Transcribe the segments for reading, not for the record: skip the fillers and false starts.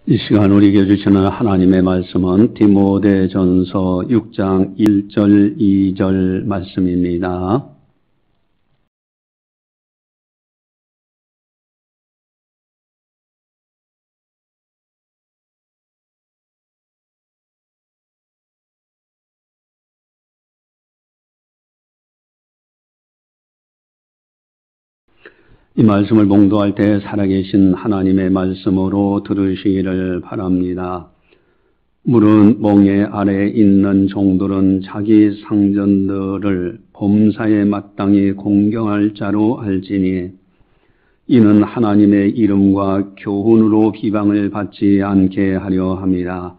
이 시간 우리에게 주시는 하나님의 말씀은 디모데전서 6장 1절 2절 말씀입니다. 이 말씀을 봉독할 때 살아계신 하나님의 말씀으로 들으시기를 바랍니다. 물은 멍에 아래에 있는 종들은 자기 상전들을 범사에 마땅히 공경할 자로 알지니 이는 하나님의 이름과 교훈으로 비방을 받지 않게 하려 함이라.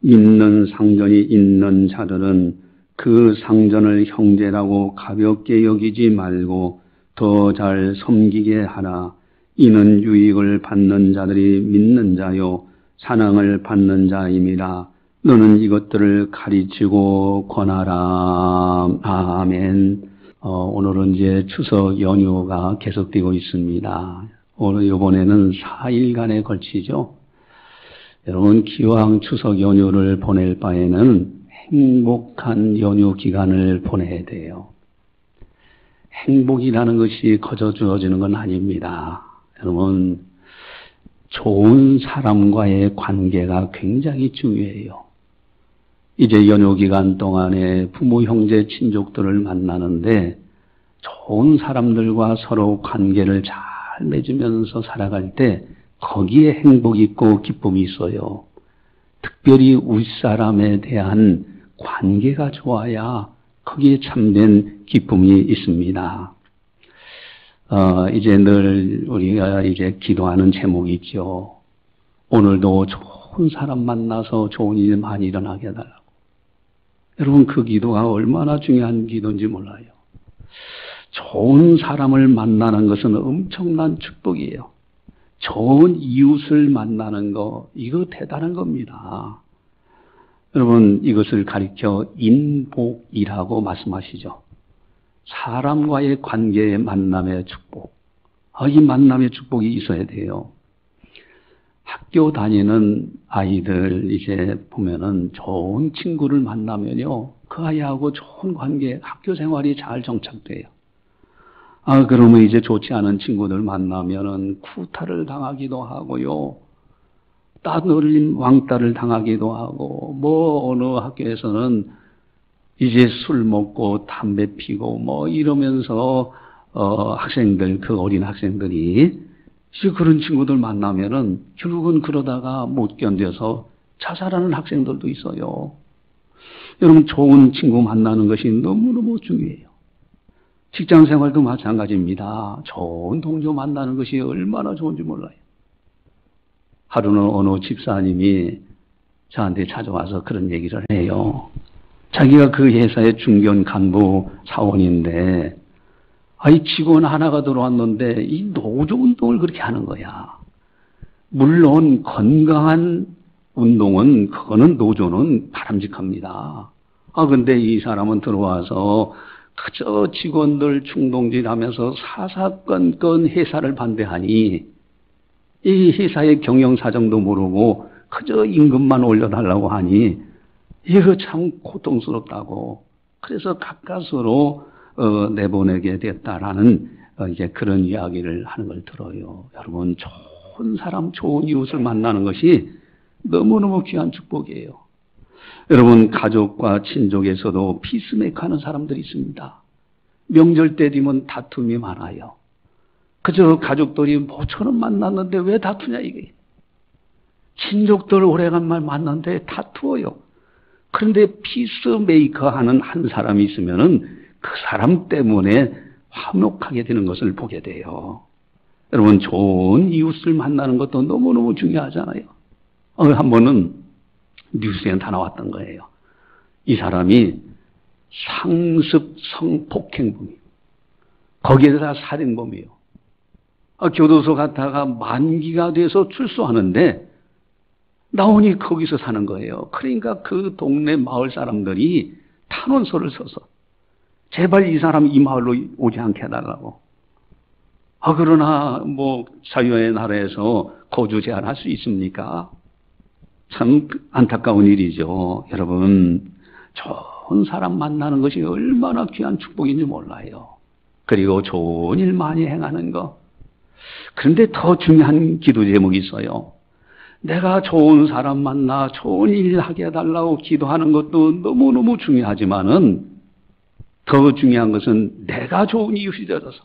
믿는 상전이 있는 자들은 그 상전을 형제라고 가볍게 여기지 말고 더 잘 섬기게 하라. 이는 유익을 받는 자들이 믿는 자요 사랑을 받는 자임이라. 너는 이것들을 가르치고 권하라. 아멘. 오늘은 이제 추석 연휴가 계속되고 있습니다. 오늘 이번에는 4일간에 걸치죠. 여러분 기왕 추석 연휴를 보낼 바에는 행복한 연휴 기간을 보내야 돼요. 행복이라는 것이 거저 주어지는 건 아닙니다. 여러분, 좋은 사람과의 관계가 굉장히 중요해요. 이제 연휴 기간 동안에 부모, 형제, 친족들을 만나는데 좋은 사람들과 서로 관계를 잘 맺으면서 살아갈 때 거기에 행복이 있고 기쁨이 있어요. 특별히 윗사람에 대한 관계가 좋아야 거기에 참된 기쁨이 있습니다. 이제 늘 우리가 이제 기도하는 제목이 있죠. 오늘도 좋은 사람 만나서 좋은 일 많이 일어나게 해달라고. 여러분 그 기도가 얼마나 중요한 기도인지 몰라요. 좋은 사람을 만나는 것은 엄청난 축복이에요. 좋은 이웃을 만나는 거 이거 대단한 겁니다. 여러분 이것을 가리켜 인복이라고 말씀하시죠. 사람과의 관계의 만남의 축복. 이 만남의 축복이 있어야 돼요. 학교 다니는 아이들 이제 보면은 좋은 친구를 만나면요. 그 아이하고 좋은 관계, 학교 생활이 잘 정착돼요. 그러면 이제 좋지 않은 친구들 만나면은 쿠타를 당하기도 하고요. 따돌림 왕따를 당하기도 하고, 어느 학교에서는 이제 술 먹고 담배 피고 이러면서 학생들, 그 어린 학생들이 그런 친구들 만나면은 결국은 그러다가 못 견뎌서 자살하는 학생들도 있어요. 여러분 좋은 친구 만나는 것이 너무너무 중요해요. 직장 생활도 마찬가지입니다. 좋은 동료 만나는 것이 얼마나 좋은지 몰라요. 하루는 어느 집사님이 저한테 찾아와서 그런 얘기를 해요. 자기가 그 회사의 중견 간부 사원인데 이 직원 하나가 들어왔는데 이 노조 운동을 그렇게 하는 거야. 물론 건강한 운동은 그거는 노조는 바람직합니다. 근데 이 사람은 들어와서 그저 직원들 충동질하면서 사사건건 회사를 반대하니 이 회사의 경영사정도 모르고 그저 임금만 올려달라고 하니 이거 참 고통스럽다고. 그래서 가까스로 내보내게 됐다라는 이제 그런 이야기를 하는 걸 들어요. 여러분 좋은 사람, 좋은 이웃을 만나는 것이 너무너무 귀한 축복이에요. 여러분 가족과 친족에서도 피스메이커 하는 사람들이 있습니다. 명절 때 되면 다툼이 많아요. 그저 가족들이 모처럼 만났는데 왜 다투냐 이게. 친족들 오래간만에 만났는데 다투어요. 그런데 피스메이커 하는 한 사람이 있으면은 그 사람 때문에 화목하게 되는 것을 보게 돼요. 여러분 좋은 이웃을 만나는 것도 너무너무 중요하잖아요. 한 번은 뉴스에 다 나왔던 거예요. 이 사람이 상습 성폭행범이에요. 거기에다 살인범이에요. 교도소 갔다가 만기가 돼서 출소하는데 나오니 거기서 사는 거예요. 그러니까 그 동네 마을 사람들이 탄원서를 써서 제발 이 사람 이 마을로 오지 않게 해달라고. 그러나 사회의 나라에서 거주 제한할 수 있습니까? 참 안타까운 일이죠. 여러분, 좋은 사람 만나는 것이 얼마나 귀한 축복인지 몰라요. 그리고 좋은 일 많이 행하는 거. 그런데 더 중요한 기도 제목이 있어요. 내가 좋은 사람 만나 좋은 일 하게 해달라고 기도하는 것도 너무너무 중요하지만은 더 중요한 것은 내가 좋은 이웃이 되어져서,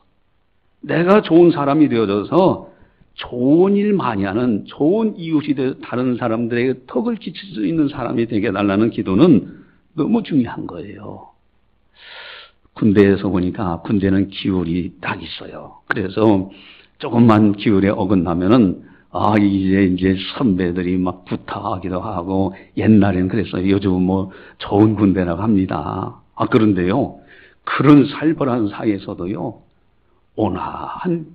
내가 좋은 사람이 되어져서 좋은 일 많이 하는 좋은 이웃이 되어 다른 사람들에게 덕을 끼칠 수 있는 사람이 되게 해달라는 기도는 너무 중요한 거예요. 군대에서 보니까 군대는 기율이 딱 있어요. 그래서 조금만 기율에 어긋나면은 이제 선배들이 막 구타하기도 하고, 옛날에는 그랬어요. 요즘은 뭐 좋은 군대라고 합니다. 그런데요, 그런 살벌한 사이에서도요, 온화한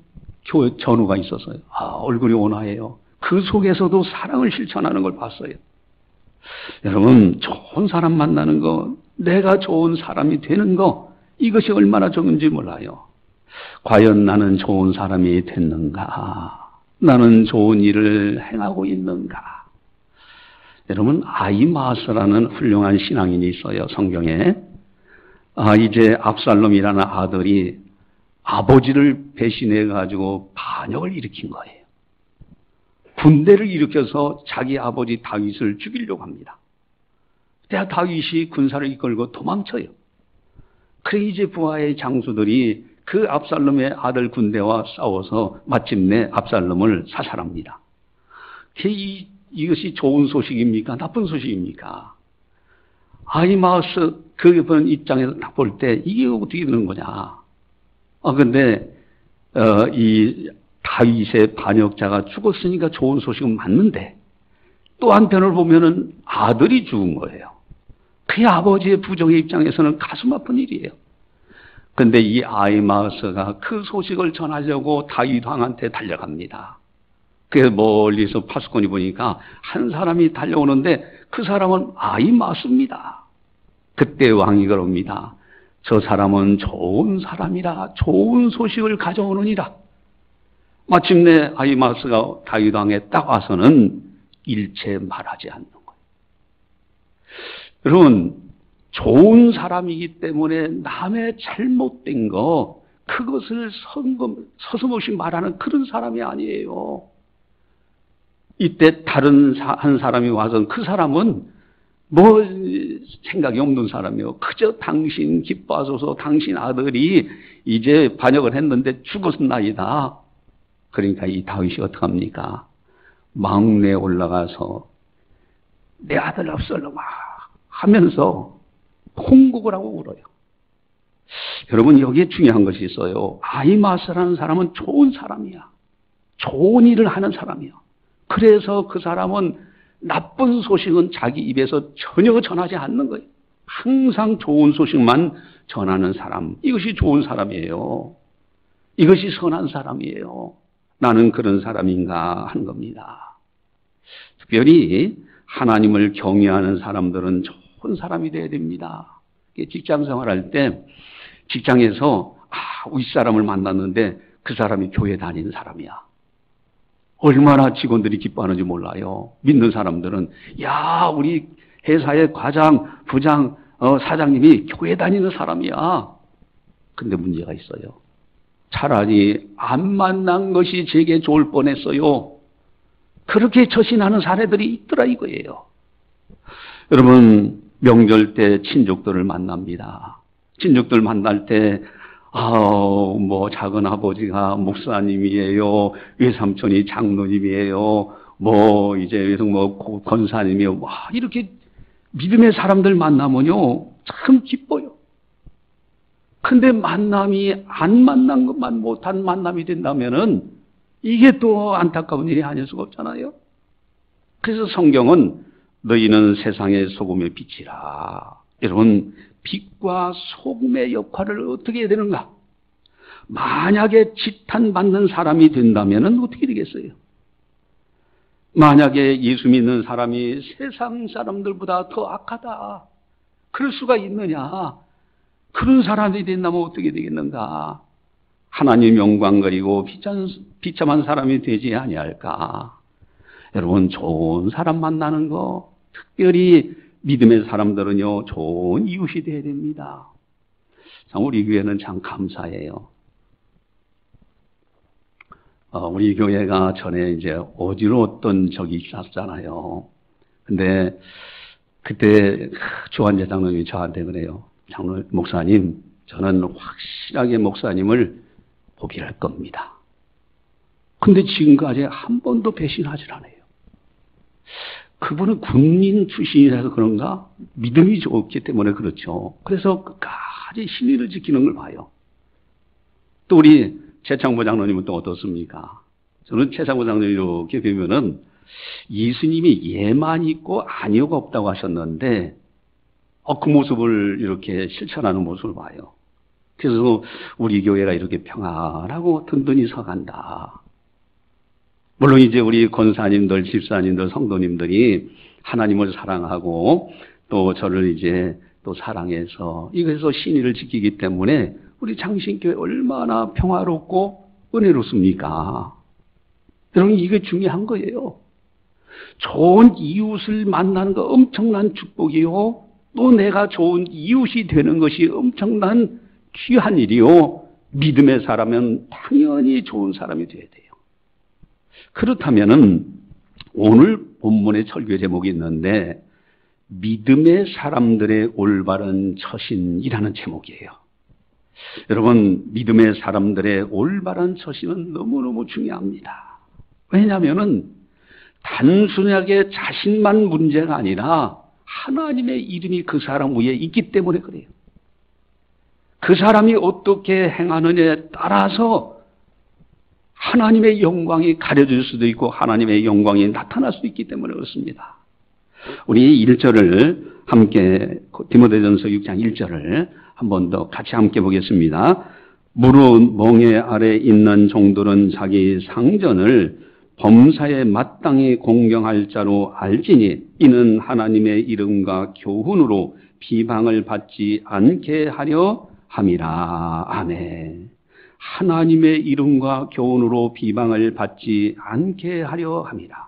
전우가 있었어요. 얼굴이 온화해요. 그 속에서도 사랑을 실천하는 걸 봤어요. 여러분, 좋은 사람 만나는 거, 내가 좋은 사람이 되는 거, 이것이 얼마나 적은지 몰라요. 과연 나는 좋은 사람이 됐는가? 나는 좋은 일을 행하고 있는가? 여러분, 아히마아스라는 훌륭한 신앙인이 있어요, 성경에. 이제 압살롬이라는 아들이 아버지를 배신해가지고 반역을 일으킨 거예요. 군대를 일으켜서 자기 아버지 다윗을 죽이려고 합니다. 그때 다윗이 군사를 이끌고 도망쳐요. 그래 이제 부하의 장수들이 그 압살롬의 아들 군대와 싸워서 마침내 압살롬을 사살합니다. 이것이 좋은 소식입니까? 나쁜 소식입니까? 아히마아스 그 입장에서 딱 볼 때 이게 어떻게 되는 거냐? 근데 이 다윗의 반역자가 죽었으니까 좋은 소식은 맞는데, 또 한편을 보면은 아들이 죽은 거예요. 그 아버지의 부정의 입장에서는 가슴 아픈 일이에요. 근데 이 아히마아스가 그 소식을 전하려고 다윗 왕한테 달려갑니다. 그래서 멀리서 파수꾼이 보니까 한 사람이 달려오는데 그 사람은 아히마아스입니다. 그때 왕이 그럽니다. 저 사람은 좋은 사람이라 좋은 소식을 가져오느니라. 마침내 아히마아스가 다윗 왕에 딱 와서는 일체 말하지 않는 거예요. 여러분, 좋은 사람이기 때문에 남의 잘못된 거, 그것을 서슴없이 말하는 그런 사람이 아니에요. 이때 다른 한 사람이 와서 그 사람은 뭐 생각이 없는 사람이요. 그저 당신 기뻐하소서, 당신 아들이 이제 반역을 했는데 죽었나이다. 그러니까 이 다윗이 어떡합니까? 막내에 올라가서 내 아들 압살롬아 하면서 통곡을 하고 울어요. 여러분, 여기에 중요한 것이 있어요. 아히마아스라는 사람은 좋은 사람이야. 좋은 일을 하는 사람이야. 그래서 그 사람은 나쁜 소식은 자기 입에서 전혀 전하지 않는 거예요. 항상 좋은 소식만 전하는 사람. 이것이 좋은 사람이에요. 이것이 선한 사람이에요. 나는 그런 사람인가 하는 겁니다. 특별히 하나님을 경외하는 사람들은 좋은 사람이 되어야 됩니다. 직장 생활할 때 직장에서 윗사람을 만났는데 그 사람이 교회 다니는 사람이야. 얼마나 직원들이 기뻐하는지 몰라요. 믿는 사람들은 야, 우리 회사의 과장, 부장, 사장님이 교회 다니는 사람이야. 근데 문제가 있어요. 차라리 안 만난 것이 제게 좋을 뻔했어요. 그렇게 처신하는 사례들이 있더라 이거예요. 여러분, 명절 때 친족들을 만납니다. 친족들 만날 때 뭐 작은 아버지가 목사님이에요. 외삼촌이 장로님이에요. 뭐 이제 외숙 뭐 권사님이요. 이렇게 믿음의 사람들 만나면요 참 기뻐요. 근데 만남이 안 만난 것만 못한 만남이 된다면은 이게 또 안타까운 일이 아닐 수가 없잖아요. 그래서 성경은 너희는 세상의 소금의 빛이라. 여러분, 빛과 소금의 역할을 어떻게 해야 되는가? 만약에 지탄받는 사람이 된다면 어떻게 되겠어요? 만약에 예수 믿는 사람이 세상 사람들보다 더 악하다. 그럴 수가 있느냐? 그런 사람이 된다면 어떻게 되겠는가? 하나님 영광 그리고 비참한 사람이 되지 아니할까? 여러분, 좋은 사람 만나는 거, 특별히 믿음의 사람들은요, 좋은 이웃이 되어야 됩니다. 참, 우리 교회는 참 감사해요. 우리 교회가 전에 이제 어지러웠던 적이 있었잖아요. 근데 그때 조한재 장로님이 저한테 그래요. 목사님, 저는 확실하게 목사님을 포기할 겁니다. 근데 지금까지 한 번도 배신하지 않아요. 그분은 군인 출신이라서 그런가? 믿음이 좋기 때문에 그렇죠. 그래서 끝까지 신의를 지키는 걸 봐요. 또 우리 최창보 장로님은 또 어떻습니까? 저는 최창보 장로님 이렇게 보면은 예수님이 예만 있고 아니오가 없다고 하셨는데 그 모습을 이렇게 실천하는 모습을 봐요. 그래서 우리 교회가 이렇게 평안하고 든든히 서간다. 물론 이제 우리 권사님들, 집사님들, 성도님들이 하나님을 사랑하고 또 저를 이제 또 사랑해서 이것에서 신의를 지키기 때문에 우리 장신교회 얼마나 평화롭고 은혜롭습니까? 여러분, 이게 중요한 거예요. 좋은 이웃을 만나는 거 엄청난 축복이요. 또 내가 좋은 이웃이 되는 것이 엄청난 귀한 일이요. 믿음의 사람은 당연히 좋은 사람이 돼야 돼요. 그렇다면은 오늘 본문의 설교 제목이 있는데 믿음의 사람들의 올바른 처신이라는 제목이에요. 여러분, 믿음의 사람들의 올바른 처신은 너무너무 중요합니다. 왜냐하면은 단순하게 자신만 문제가 아니라 하나님의 이름이 그 사람 위에 있기 때문에 그래요. 그 사람이 어떻게 행하느냐에 따라서 하나님의 영광이 가려질 수도 있고 하나님의 영광이 나타날 수도 있기 때문에 그렇습니다. 우리 1절을 함께 디모데전서 6장 1절을 한 번 더 같이 함께 보겠습니다. 무릇 멍에 아래 있는 종들은 자기 상전을 범사에 마땅히 공경할 자로 알지니 이는 하나님의 이름과 교훈으로 비방을 받지 않게 하려 함이라. 아멘. 하나님의 이름과 교훈으로 비방을 받지 않게 하려 함이라.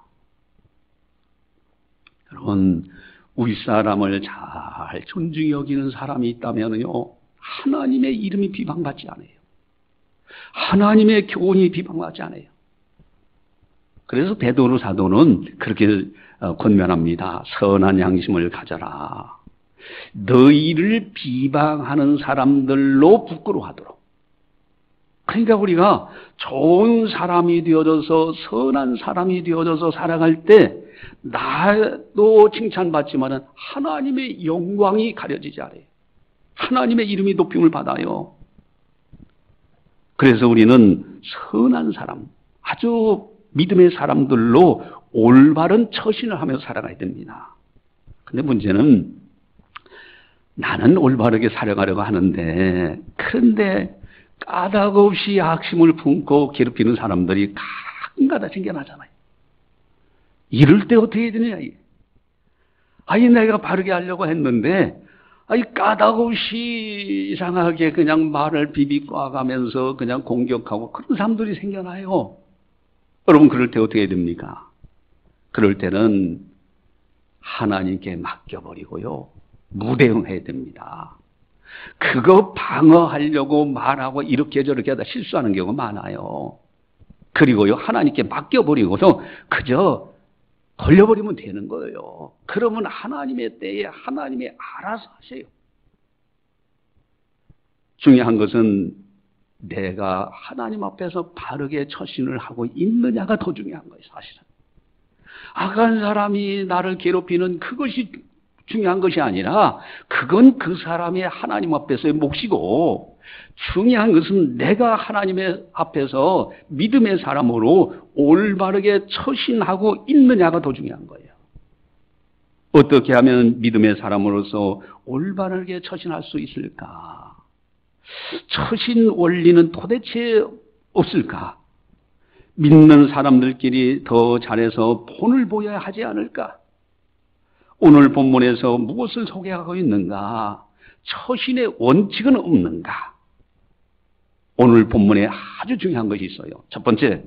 여러분, 윗사람을 잘 존중히 여기는 사람이 있다면요, 하나님의 이름이 비방받지 않아요. 하나님의 교훈이 비방받지 않아요. 그래서 베드로 사도는 그렇게 권면합니다. 선한 양심을 가져라. 너희를 비방하는 사람들로 부끄러워하도록. 그러니까 우리가 좋은 사람이 되어져서 선한 사람이 되어져서 살아갈 때 나도 칭찬받지만 하나님의 영광이 가려지지 않아요. 하나님의 이름이 높임을 받아요. 그래서 우리는 선한 사람, 아주 믿음의 사람들로 올바른 처신을 하면서 살아가야 됩니다. 근데 문제는 나는 올바르게 살아가려고 하는데 그런데 까닭 없이 악심을 품고 괴롭히는 사람들이 가끔가다 생겨나잖아요. 이럴 때 어떻게 해야 되느냐. 아니 내가 바르게 하려고 했는데 까닭 없이 이상하게 그냥 말을 비비꼬아가면서 그냥 공격하고 그런 사람들이 생겨나요. 여러분, 그럴 때 어떻게 해야 됩니까? 그럴 때는 하나님께 맡겨버리고요, 무대응해야 됩니다. 그거 방어하려고 말하고 이렇게 저렇게 하다 실수하는 경우가 많아요. 그리고요, 하나님께 맡겨버리고서 그저 돌려버리면 되는 거예요. 그러면 하나님의 때에 하나님이 알아서 하세요. 중요한 것은 내가 하나님 앞에서 바르게 처신을 하고 있느냐가 더 중요한 거예요, 사실은. 악한 사람이 나를 괴롭히는 그것이 중요한 것이 아니라 그건 그 사람의 하나님 앞에서의 몫이고, 중요한 것은 내가 하나님의 앞에서 믿음의 사람으로 올바르게 처신하고 있느냐가 더 중요한 거예요. 어떻게 하면 믿음의 사람으로서 올바르게 처신할 수 있을까? 처신 원리는 도대체 없을까? 믿는 사람들끼리 더 잘해서 본을 보여야 하지 않을까? 오늘 본문에서 무엇을 소개하고 있는가? 처신의 원칙은 없는가? 오늘 본문에 아주 중요한 것이 있어요. 첫 번째,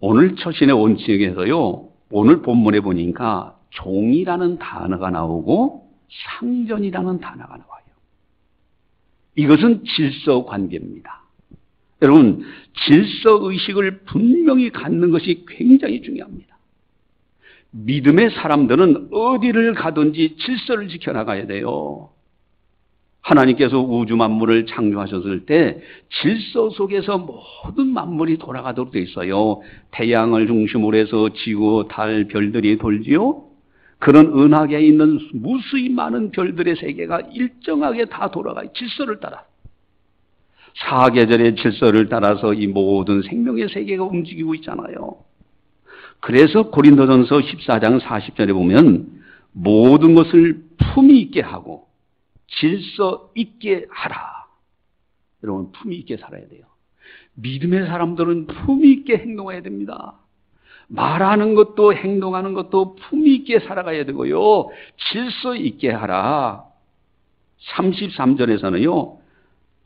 오늘 처신의 원칙에서요, 오늘 본문에 보니까 종이라는 단어가 나오고 상전이라는 단어가 나와요. 이것은 질서 관계입니다. 여러분, 질서 의식을 분명히 갖는 것이 굉장히 중요합니다. 믿음의 사람들은 어디를 가든지 질서를 지켜나가야 돼요. 하나님께서 우주 만물을 창조하셨을 때 질서 속에서 모든 만물이 돌아가도록 되어 있어요. 태양을 중심으로 해서 지구, 달, 별들이 돌지요. 그런 은하계에 있는 무수히 많은 별들의 세계가 일정하게 다 돌아가요. 질서를 따라. 사계절의 질서를 따라서 이 모든 생명의 세계가 움직이고 있잖아요. 그래서 고린도전서 14장 40절에 보면 모든 것을 품위 있게 하고 질서 있게 하라. 여러분, 품위 있게 살아야 돼요. 믿음의 사람들은 품위 있게 행동해야 됩니다. 말하는 것도 행동하는 것도 품위 있게 살아가야 되고요. 질서 있게 하라. 33절에서는요.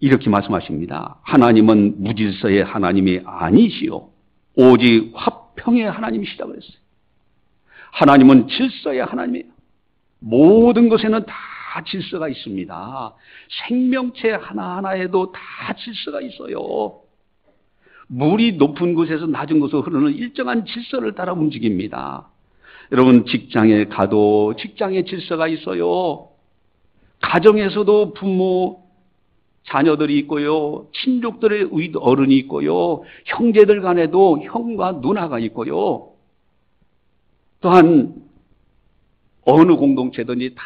이렇게 말씀하십니다. 하나님은 무질서의 하나님이 아니시오. 오직 화평의 하나님이시다 그랬어요. 하나님은 질서의 하나님이에요. 모든 것에는 다 질서가 있습니다. 생명체 하나하나에도 다 질서가 있어요. 물이 높은 곳에서 낮은 곳으로 흐르는 일정한 질서를 따라 움직입니다. 여러분, 직장에 가도 직장에 질서가 있어요. 가정에서도 부모, 자녀들이 있고요. 친족들의 어른이 있고요. 형제들 간에도 형과 누나가 있고요. 또한 어느 공동체든지 다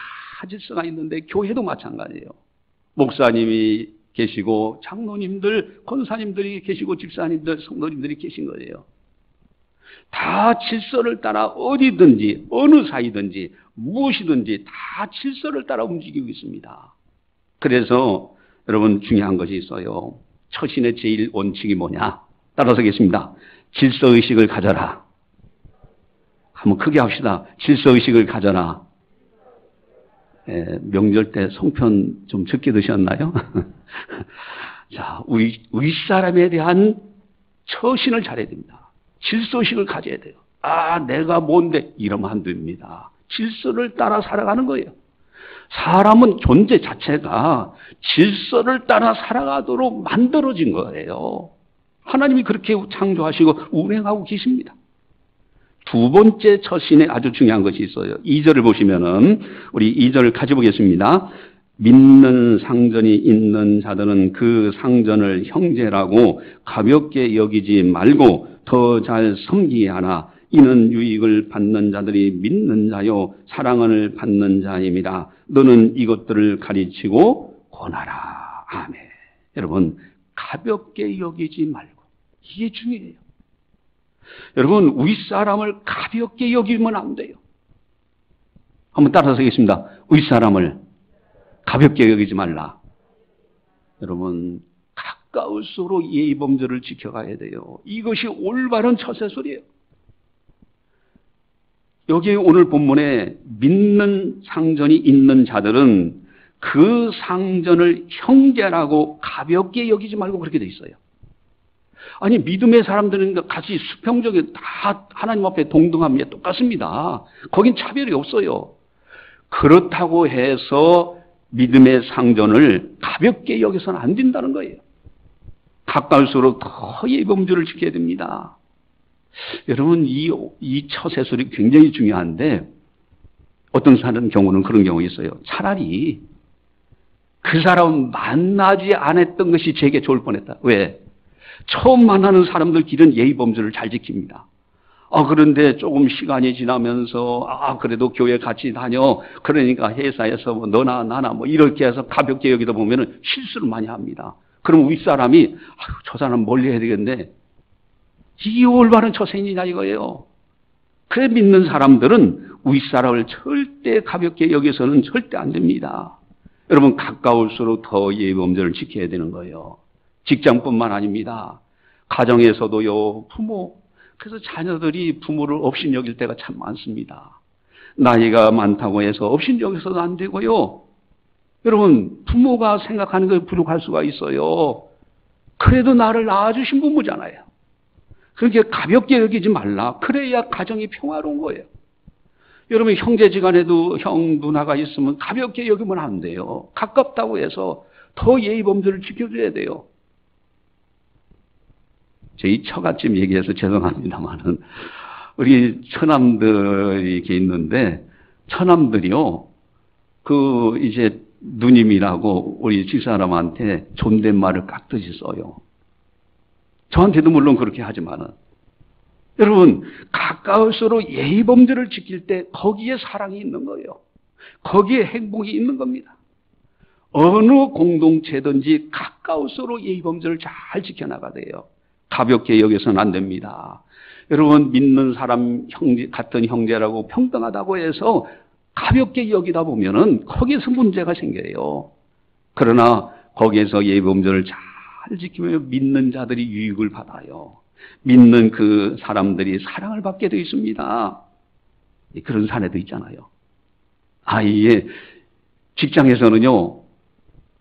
질서가 있는데 교회도 마찬가지예요. 목사님이 계시고 장로님들, 권사님들이 계시고 집사님들, 성도님들이 계신 거예요. 다 질서를 따라 어디든지 어느 사이든지 무엇이든지 다 질서를 따라 움직이고 있습니다. 그래서 여러분, 중요한 것이 있어요. 처신의 제일 원칙이 뭐냐? 따라서겠습니다. 질서의식을 가져라. 한번 크게 합시다. 질서의식을 가져라. 명절 때 송편 좀 적게 드셨나요? 자, 윗사람에 대한 처신을 잘해야 됩니다. 질서의식을 가져야 돼요. 아, 내가 뭔데? 이러면 안 됩니다. 질서를 따라 살아가는 거예요. 사람은 존재 자체가 질서를 따라 살아가도록 만들어진 거예요. 하나님이 그렇게 창조하시고 운행하고 계십니다. 두 번째 처신에 아주 중요한 것이 있어요. 2절을 보시면은 우리 2절을 같이 보겠습니다. 믿는 상전이 있는 자들은 그 상전을 형제라고 가볍게 여기지 말고 더 잘 섬기게 하나. 이는 유익을 받는 자들이 믿는 자요 사랑을 받는 자입니다. 너는 이것들을 가르치고 권하라. 아멘. 여러분, 가볍게 여기지 말고, 이게 중요해요. 여러분, 윗사람을 가볍게 여기면 안 돼요. 한번 따라서 하겠습니다. 윗사람을 가볍게 여기지 말라. 여러분, 가까울수록 예의 범절을 지켜가야 돼요. 이것이 올바른 처세술이에요. 여기 오늘 본문에 믿는 상전이 있는 자들은 그 상전을 형제라고 가볍게 여기지 말고 그렇게 돼 있어요. 아니, 믿음의 사람들은 같이 수평적인 다 하나님 앞에 동등합니다. 똑같습니다. 거긴 차별이 없어요. 그렇다고 해서 믿음의 상전을 가볍게 여기서는 안 된다는 거예요. 가까울수록 더 예의 범주를 지켜야 됩니다. 여러분, 이 처세술이 굉장히 중요한데 어떤 사람 경우는 그런 경우 있어요. 차라리 그 사람 만나지 않았던 것이 제게 좋을 뻔했다. 왜? 처음 만나는 사람들끼리는 예의 범주를 잘 지킵니다. 그런데 조금 시간이 지나면서 그래도 교회 같이 다녀. 그러니까 회사에서 뭐 너나 나나 뭐 이렇게 해서 가볍게 여기다 보면은 실수를 많이 합니다. 그럼 윗사람이 저 사람 멀리 해야 되겠네. 이게 올바른 처세이냐 이거예요. 그래, 믿는 사람들은 윗사람을 절대 가볍게 여기서는 절대 안 됩니다. 여러분, 가까울수록 더 예의 범절을 지켜야 되는 거예요. 직장뿐만 아닙니다. 가정에서도요, 부모. 그래서 자녀들이 부모를 업신여길 때가 참 많습니다. 나이가 많다고 해서 업신여겨서도 안 되고요. 여러분, 부모가 생각하는 것이 부족할 수가 있어요. 그래도 나를 낳아주신 부모잖아요. 그렇게 가볍게 여기지 말라. 그래야 가정이 평화로운 거예요. 여러분 형제지간에도 형 누나가 있으면 가볍게 여기면 안 돼요. 가깝다고 해서 더 예의 범절을 지켜줘야 돼요. 저희 처갓집 얘기해서 죄송합니다만은 우리 처남들이 이렇게 있는데 처남들이요 이제 누님이라고 우리 집사람한테 존댓말을 깍듯이 써요. 저한테도 물론 그렇게 하지만은 여러분 가까울수록 예의 범절을 지킬 때 거기에 사랑이 있는 거예요. 거기에 행복이 있는 겁니다. 어느 공동체든지 가까울수록 예의 범절을 잘 지켜나가야 돼요. 가볍게 여겨서는 안 됩니다. 여러분 믿는 사람 같은 형제라고 평등하다고 해서 가볍게 여기다 보면은 거기에서 문제가 생겨요. 그러나 거기에서 예의 범절을 잘 지키면 믿는 자들이 유익을 받아요. 믿는 그 사람들이 사랑을 받게 되어 있습니다. 그런 사례도 있잖아요. 예. 직장에서는요,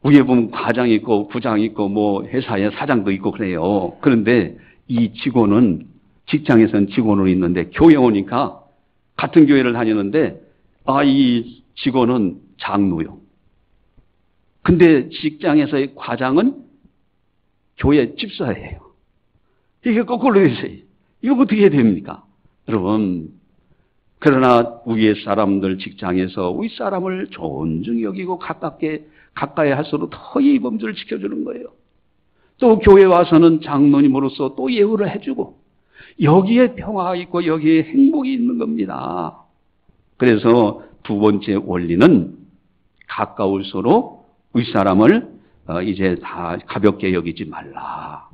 위에 보면 과장이 있고, 부장이 있고, 뭐, 회사에 사장도 있고 그래요. 그런데 이 직원은, 직장에서는 직원으로 있는데, 교회 오니까, 같은 교회를 다니는데, 이 직원은 장로요. 근데 직장에서의 과장은 교회 집사예요. 이게 거꾸로 되세요. 이거 어떻게 해야 됩니까? 여러분, 그러나 위에 사람들 직장에서 위 사람을 존중히 여기고 가까이 할수록 더 예의 범절을 지켜주는 거예요. 또 교회 와서는 장로님으로서 또 예우를 해주고 여기에 평화가 있고 여기에 행복이 있는 겁니다. 그래서 두 번째 원리는 가까울수록 윗사람을 이제 다 가볍게 여기지 말라.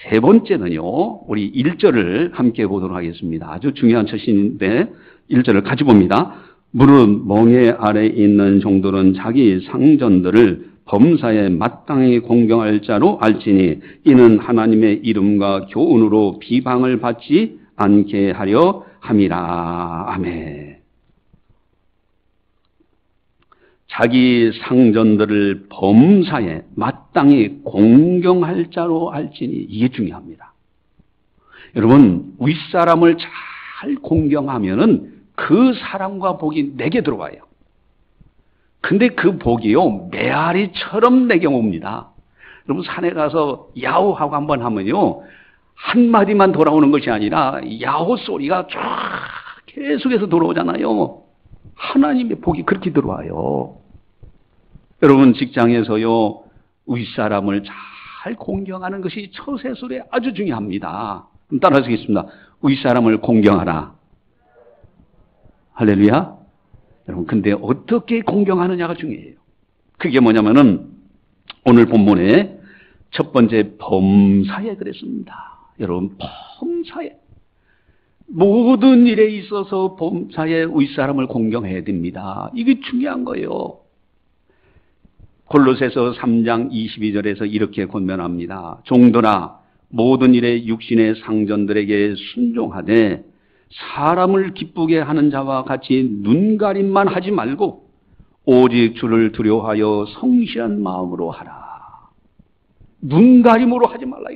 세 번째는요, 우리 1절을 함께 보도록 하겠습니다. 아주 중요한 처신인데 1절을 같이 봅니다. 무릇 멍에 아래 있는 종들은 자기 상전들을 범사에 마땅히 공경할 자로 알지니 이는 하나님의 이름과 교훈으로 비방을 받지 않게 하려 함이라. 아멘. 자기 상전들을 범사에 마땅히 공경할 자로 알지니 이게 중요합니다. 여러분 윗사람을 잘 공경하면은 그 사랑과 복이 내게 들어와요. 근데 그 복이요 메아리처럼 내게 옵니다. 여러분 산에 가서 야호하고 한번 하면요 한마디만 돌아오는 것이 아니라 야호 소리가 쫙 계속해서 돌아오잖아요. 하나님의 복이 그렇게 들어와요. 여러분 직장에서요 윗사람을 잘 공경하는 것이 처세술에 아주 중요합니다. 그럼 따라하시겠습니다. 윗사람을 공경하라. 할렐루야. 여러분 근데 어떻게 공경하느냐가 중요해요. 그게 뭐냐면은 오늘 본문에 첫 번째 범사에 그랬습니다. 여러분 범사에 모든 일에 있어서 범사에 윗사람을 공경해야 됩니다. 이게 중요한 거예요. 골로새서 3장 22절에서 이렇게 권면합니다. 종들아 모든 일에 육신의 상전들에게 순종하되 사람을 기쁘게 하는 자와 같이 눈가림만 하지 말고 오직 주를 두려워하여 성실한 마음으로 하라. 눈가림으로 하지 말라.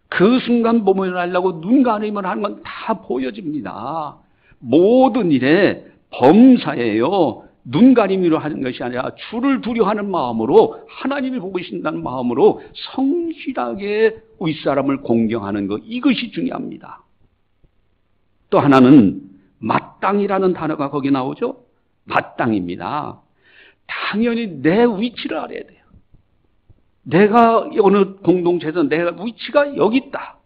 그 순간 몸을 하려고 눈가림을 하는 건 다 보여집니다. 모든 일에 범사예요. 눈가림으로 하는 것이 아니라 주를 두려워하는 마음으로 하나님이 보고 계신다는 마음으로 성실하게 윗사람을 공경하는 것 이것이 중요합니다. 또 하나는 마땅이라는 단어가 거기 나오죠. 마땅입니다. 당연히 내 위치를 알아야 돼요. 내가 어느 공동체에서 내가 위치가 여기 있다.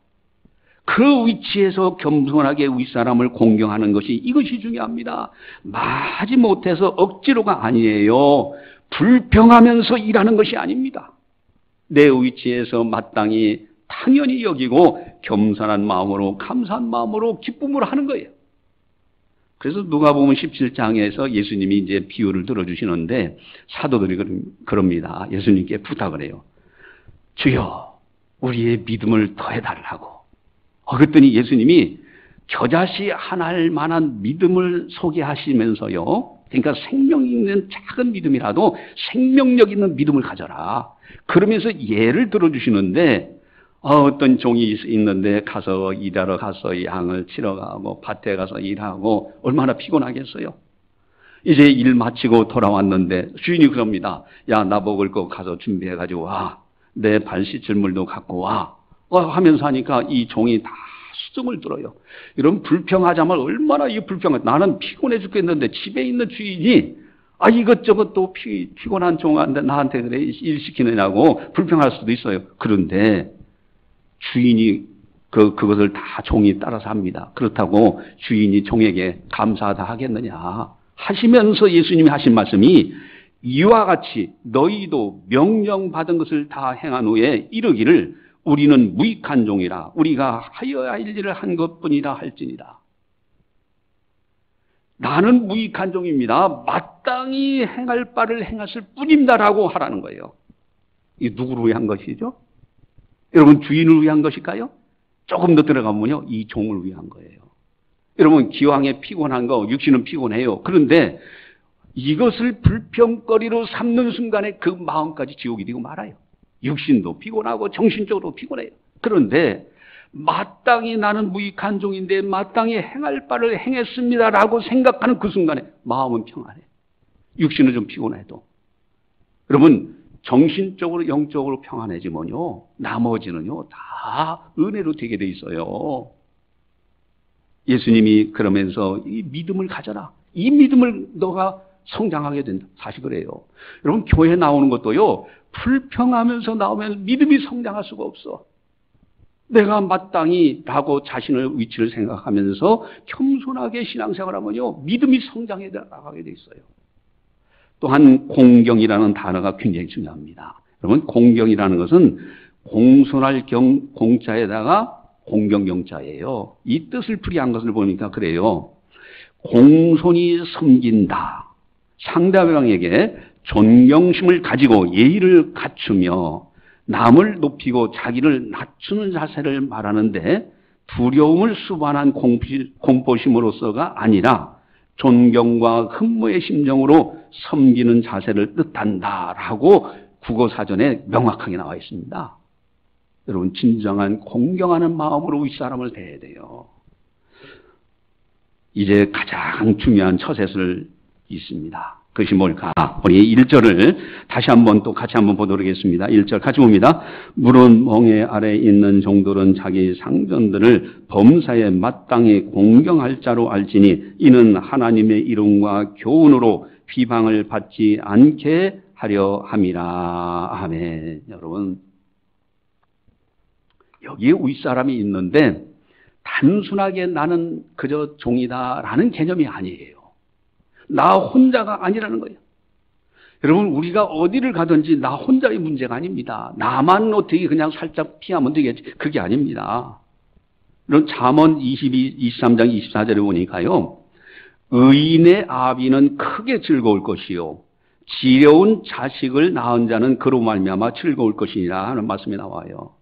그 위치에서 겸손하게 윗사람을 공경하는 것이 이것이 중요합니다. 마지 못해서 억지로가 아니에요. 불평하면서 일하는 것이 아닙니다. 내 위치에서 마땅히 당연히 여기고 겸손한 마음으로 감사한 마음으로 기쁨으로 하는 거예요. 그래서 누가복음 17장에서 예수님이 이제 비유를 들어주시는데 사도들이 그럽니다. 예수님께 부탁을 해요. 주여 우리의 믿음을 더해달라고. 그랬더니 예수님이 겨자씨 하나할 만한 믿음을 소개하시면서요. 그러니까 생명 있는 작은 믿음이라도 생명력 있는 믿음을 가져라. 그러면서 예를 들어주시는데 어떤 종이 있는데 가서 일하러 가서 양을 치러 가고 밭에 가서 일하고 얼마나 피곤하겠어요. 이제 일 마치고 돌아왔는데 주인이 그럽니다. 야, 나 먹을 거 가서 준비해가지고 와. 내 발 씻을 물도 갖고 와. 하면서 하니까 이 종이 다 수정을 들어요. 이런 불평하자면 얼마나 이 불평을, 나는 피곤해 죽겠는데 집에 있는 주인이 이것저것 또 피곤한 종한테 나한테 그래 일 시키느냐고 불평할 수도 있어요. 그런데 주인이 그것을 다 종이 따라서 합니다. 그렇다고 주인이 종에게 감사하다 하겠느냐 하시면서 예수님이 하신 말씀이 이와 같이 너희도 명령받은 것을 다 행한 후에 이르기를 우리는 무익한 종이라 우리가 하여야 할 일을 한 것뿐이라 할지니라. 나는 무익한 종입니다. 마땅히 행할 바를 행하실 뿐입니다라고 하라는 거예요. 이게 누구를 위한 것이죠? 여러분 주인을 위한 것일까요? 조금 더 들어가면요 이 종을 위한 거예요. 여러분 기왕에 피곤한 거 육신은 피곤해요. 그런데 이것을 불평거리로 삼는 순간에 그 마음까지 지옥이 되고 말아요. 육신도 피곤하고 정신적으로 피곤해요. 그런데 마땅히 나는 무익한 종인데 마땅히 행할 바를 행했습니다라고 생각하는 그 순간에 마음은 평안해요. 육신은 좀 피곤해도. 여러분 정신적으로 영적으로 평안해지면요 나머지는요 다 은혜로 되게 돼 있어요. 예수님이 그러면서 이 믿음을 가져라. 이 믿음을 너가 성장하게 된다. 사실 그래요. 여러분 교회 나오는 것도요 불평하면서 나오면 믿음이 성장할 수가 없어. 내가 마땅히 라고 자신의 위치를 생각하면서 겸손하게 신앙생활하면요 믿음이 성장해 나가게 돼 있어요. 또한 공경이라는 단어가 굉장히 중요합니다. 여러분 공경이라는 것은 공손할 공자에다가 공경경자예요. 이 뜻을 풀이한 것을 보니까 그래요. 공손히 섬긴다. 상대방에게 존경심을 가지고 예의를 갖추며 남을 높이고 자기를 낮추는 자세를 말하는데 두려움을 수반한 공포심으로서가 아니라 존경과 흠모의 심정으로 섬기는 자세를 뜻한다라고 국어사전에 명확하게 나와 있습니다. 여러분 진정한 공경하는 마음으로 윗사람을 대해야 돼요. 이제 가장 중요한 처세를 있습니다. 그것이 뭘까? 우리 1절을 다시 한번 또 같이 한번 보도록 하겠습니다. 1절 같이 봅니다. 물은 멍에 아래 있는 종들은 자기 상전들을 범사에 마땅히 공경할 자로 알지니 이는 하나님의 이름과 교훈으로 비방을 받지 않게 하려 함이라. 아멘. 여러분 여기에 윗사람이 있는데 단순하게 나는 그저 종이다라는 개념이 아니에요. 나 혼자가 아니라는 거예요. 여러분 우리가 어디를 가든지 나 혼자의 문제가 아닙니다. 나만 어떻게 그냥 살짝 피하면 되겠지. 그게 아닙니다. 그럼 잠언 23장 24절에 보니까요. 의인의 아비는 크게 즐거울 것이요 지려운 자식을 낳은 자는 그로 말미암아 즐거울 것이니라 하는 말씀이 나와요.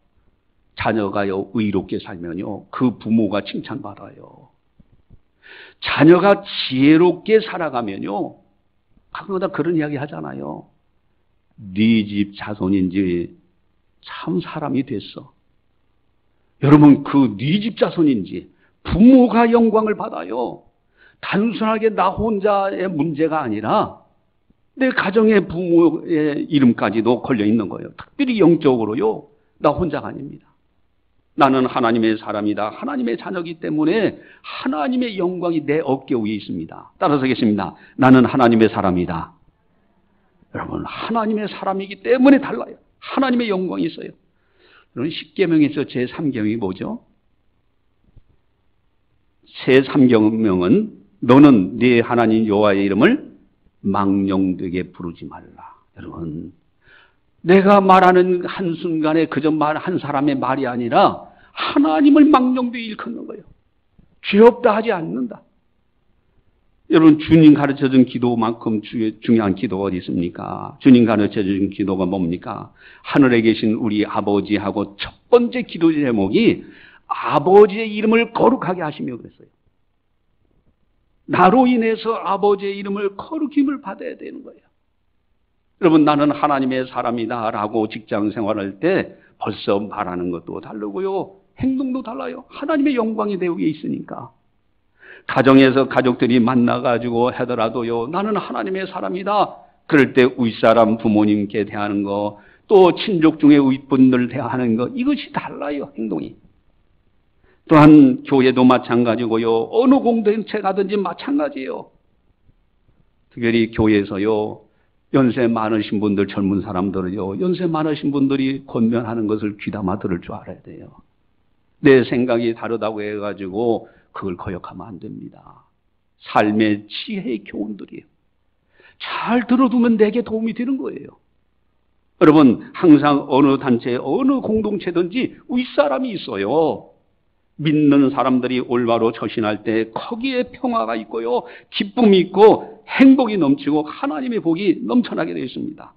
자녀가요 의롭게 살면요 그 부모가 칭찬받아요. 자녀가 지혜롭게 살아가면요 가끔가다 그런 이야기 하잖아요. 네 집 자손인지 참 사람이 됐어. 여러분 그 네 집 자손인지 부모가 영광을 받아요. 단순하게 나 혼자의 문제가 아니라 내 가정의 부모의 이름까지도 걸려 있는 거예요. 특별히 영적으로요 나 혼자가 아닙니다. 나는 하나님의 사람이다. 하나님의 자녀이기 때문에 하나님의 영광이 내 어깨 위에 있습니다. 따라서 하겠습니다. 나는 하나님의 사람이다. 여러분 하나님의 사람이기 때문에 달라요. 하나님의 영광이 있어요. 여러분 10계명에서 제3계명이 뭐죠? 제3계명은 너는 네 하나님 여호와의 이름을 망령되게 부르지 말라. 여러분 내가 말하는 한순간에 그저 말 한 사람의 말이 아니라 하나님을 망령되게 일컫는 거예요. 죄 없다 하지 않는다. 여러분 주님 가르쳐준 기도만큼 중요한 기도가 어디 있습니까? 주님 가르쳐준 기도가 뭡니까? 하늘에 계신 우리 아버지하고 첫 번째 기도 제목이 아버지의 이름을 거룩하게 하시며 그랬어요. 나로 인해서 아버지의 이름을 거룩힘을 받아야 되는 거예요. 여러분 나는 하나님의 사람이다 라고 직장 생활할 때 벌써 말하는 것도 다르고요. 행동도 달라요. 하나님의 영광이 내 위에 있으니까. 가정에서 가족들이 만나가지고 하더라도요, 나는 하나님의 사람이다. 그럴 때 윗사람 부모님께 대하는 거, 또 친족 중에 윗분들 대하는 거, 이것이 달라요, 행동이. 또한 교회도 마찬가지고요, 어느 공동체 가든지 마찬가지예요. 특별히 교회에서요, 연세 많으신 분들, 젊은 사람들은요, 연세 많으신 분들이 권면하는 것을 귀담아 들을 줄 알아야 돼요. 내 생각이 다르다고 해가지고 그걸 거역하면 안 됩니다. 삶의 지혜의 교훈들이에요. 잘 들어두면 내게 도움이 되는 거예요. 여러분, 항상 어느 단체, 어느 공동체든지 윗사람이 있어요. 믿는 사람들이 올바로 처신할 때 거기에 평화가 있고요, 기쁨이 있고 행복이 넘치고 하나님의 복이 넘쳐나게 되어 있습니다.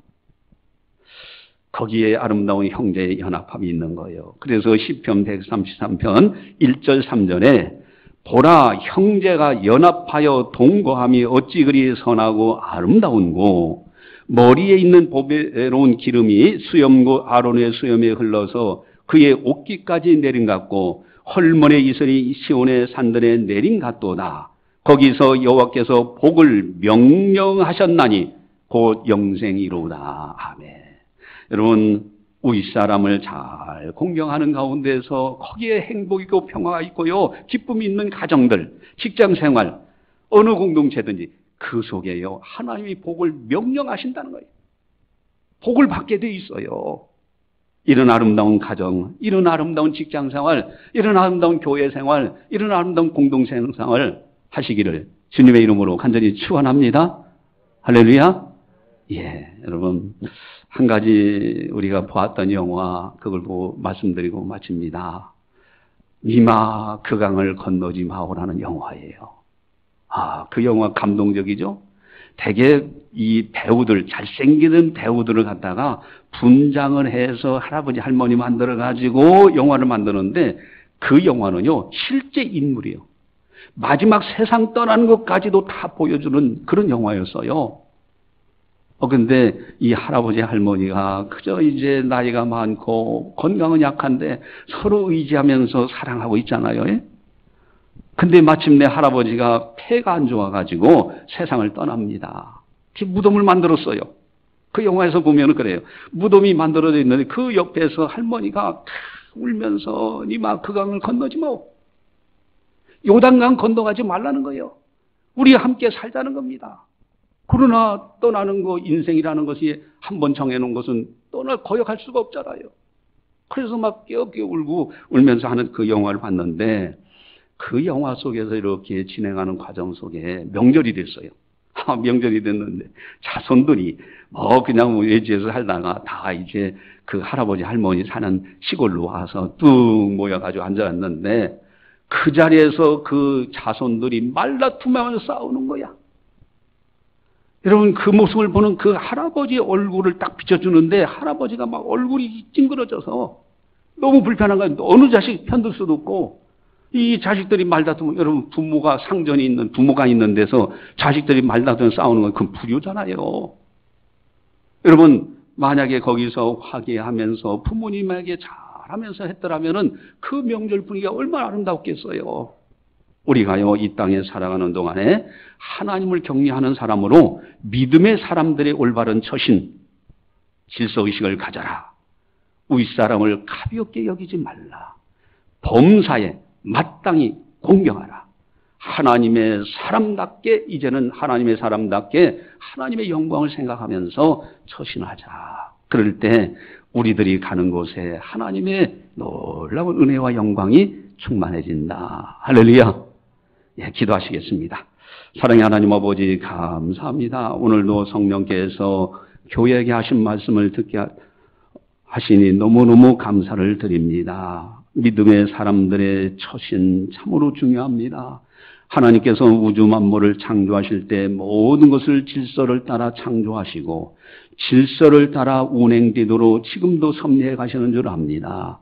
거기에 아름다운 형제의 연합함이 있는 거예요. 그래서 시편 133편 1절 3절에 보라, 형제가 연합하여 동거함이 어찌 그리 선하고 아름다운고, 머리에 있는 보배로운 기름이 수염고 아론의 수염에 흘러서 그의 옷깃까지 내린 같고 헐몬의 이슬이 시온의 산들에 내린 같도다. 거기서 여호와께서 복을 명령하셨나니 곧 영생이로다. 아멘. 여러분, 윗사람을 잘 공경하는 가운데서 거기에 행복이고 평화가 있고요, 기쁨이 있는 가정들, 직장생활, 어느 공동체든지 그 속에요, 하나님이 복을 명령하신다는 거예요. 복을 받게 돼 있어요. 이런 아름다운 가정, 이런 아름다운 직장생활, 이런 아름다운 교회생활, 이런 아름다운 공동생활 하시기를 주님의 이름으로 간절히 축원합니다. 할렐루야. 예, 여러분, 한 가지 우리가 보았던 영화, 그걸 보고 말씀드리고 마칩니다. 니마 그 강을 건너지 마오라는 영화예요. 그 영화 감동적이죠? 대개 이 배우들, 잘생기는 배우들을 갖다가 분장을 해서 할아버지 할머니 만들어가지고 영화를 만드는데, 그 영화는요, 실제 인물이에요. 마지막 세상 떠나는 것까지도 다 보여주는 그런 영화였어요. 근데 이 할아버지 할머니가 그저 이제 나이가 많고 건강은 약한데 서로 의지하면서 사랑하고 있잖아요. 예? 근데 마침내 할아버지가 폐가 안 좋아가지고 세상을 떠납니다. 무덤을 만들었어요. 그 영화에서 보면 그래요. 무덤이 만들어져 있는데 그 옆에서 할머니가 울면서 니마 그 강을 건너지 마. 요단강 건너가지 말라는 거예요. 우리 함께 살자는 겁니다. 그러나 떠나는 거, 인생이라는 것이 한번 정해놓은 것은 거역할 수가 없잖아요. 그래서 막 깨어깨어 울면서 하는 그 영화를 봤는데, 그 영화 속에서 이렇게 진행하는 과정 속에 명절이 됐어요. 명절이 됐는데 자손들이 그냥 외지에서 살다가 다 이제 그 할아버지 할머니 사는 시골로 와서 뚝 모여가지고 앉아있는데, 그 자리에서 그 자손들이 말다툼하면서 싸우는 거야. 여러분, 그 모습을 보는 그 할아버지 얼굴을 딱 비춰주는데, 할아버지가 막 얼굴이 찡그러져서 너무 불편한 거예요. 어느 자식 편들 수도 없고, 이 자식들이 말다투면, 여러분, 부모가 있는 데서 자식들이 말다투면 싸우는 건 그건 불효잖아요. 여러분, 만약에 거기서 화기하면서 부모님에게 잘하면서 했더라면은 그 명절 분위기가 얼마나 아름답겠어요. 우리가요, 이 땅에 살아가는 동안에 하나님을 경외하는 사람으로 믿음의 사람들의 올바른 처신, 질서의식을 가져라. 윗사람을 가볍게 여기지 말라. 범사에 마땅히 공경하라. 하나님의 사람답게, 이제는 하나님의 사람답게 하나님의 영광을 생각하면서 처신하자. 그럴 때 우리들이 가는 곳에 하나님의 놀라운 은혜와 영광이 충만해진다. 할렐루야. 예, 기도하시겠습니다. 사랑의 하나님 아버지, 감사합니다. 오늘도 성령께서 교회에게 하신 말씀을 듣게 하시니 너무너무 감사를 드립니다. 믿음의 사람들의 처신 참으로 중요합니다. 하나님께서 우주 만물을 창조하실 때 모든 것을 질서를 따라 창조하시고 질서를 따라 운행되도록 지금도 섭리해 가시는 줄 압니다.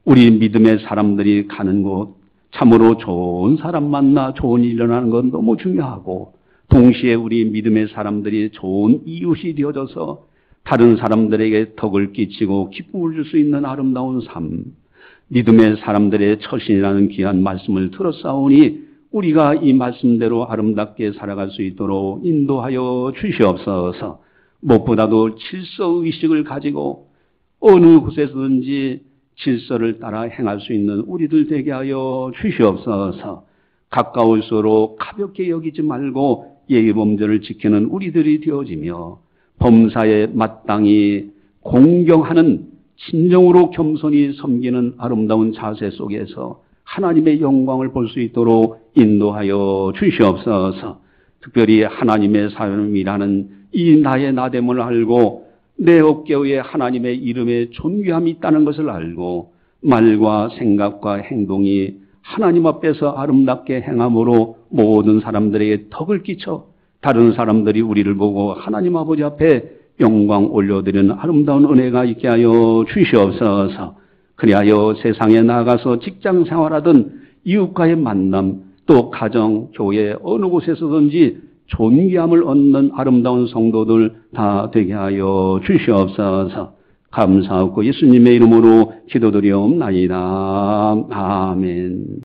우리 믿음의 사람들이 가는 곳, 참으로 좋은 사람 만나 좋은 일이 일어나는 건 너무 중요하고, 동시에 우리 믿음의 사람들이 좋은 이웃이 되어져서 다른 사람들에게 덕을 끼치고 기쁨을 줄 수 있는 아름다운 삶, 믿음의 사람들의 처신이라는 귀한 말씀을 들었사오니 우리가 이 말씀대로 아름답게 살아갈 수 있도록 인도하여 주시옵소서. 무엇보다도 질서의식을 가지고 어느 곳에서든지 질서를 따라 행할 수 있는 우리들 되게 하여 주시옵소서. 가까울수록 가볍게 여기지 말고 예의범절을 지키는 우리들이 되어지며 범사에 마땅히 공경하는 진정으로 겸손히 섬기는 아름다운 자세 속에서 하나님의 영광을 볼 수 있도록 인도하여 주시옵소서. 특별히 하나님의 사람이라는 이 나의 나됨을 알고 내 어깨 위에 하나님의 이름에 존귀함이 있다는 것을 알고 말과 생각과 행동이 하나님 앞에서 아름답게 행함으로 모든 사람들에게 덕을 끼쳐 다른 사람들이 우리를 보고 하나님 아버지 앞에 영광 올려드리는 아름다운 은혜가 있게 하여 주시옵소서. 그리하여 세상에 나가서 직장 생활하든 이웃과의 만남 또 가정, 교회 어느 곳에서든지 존귀함을 얻는 아름다운 성도들 다 되게 하여 주시옵소서. 감사하고 예수님의 이름으로 기도드리옵나이다. 아멘.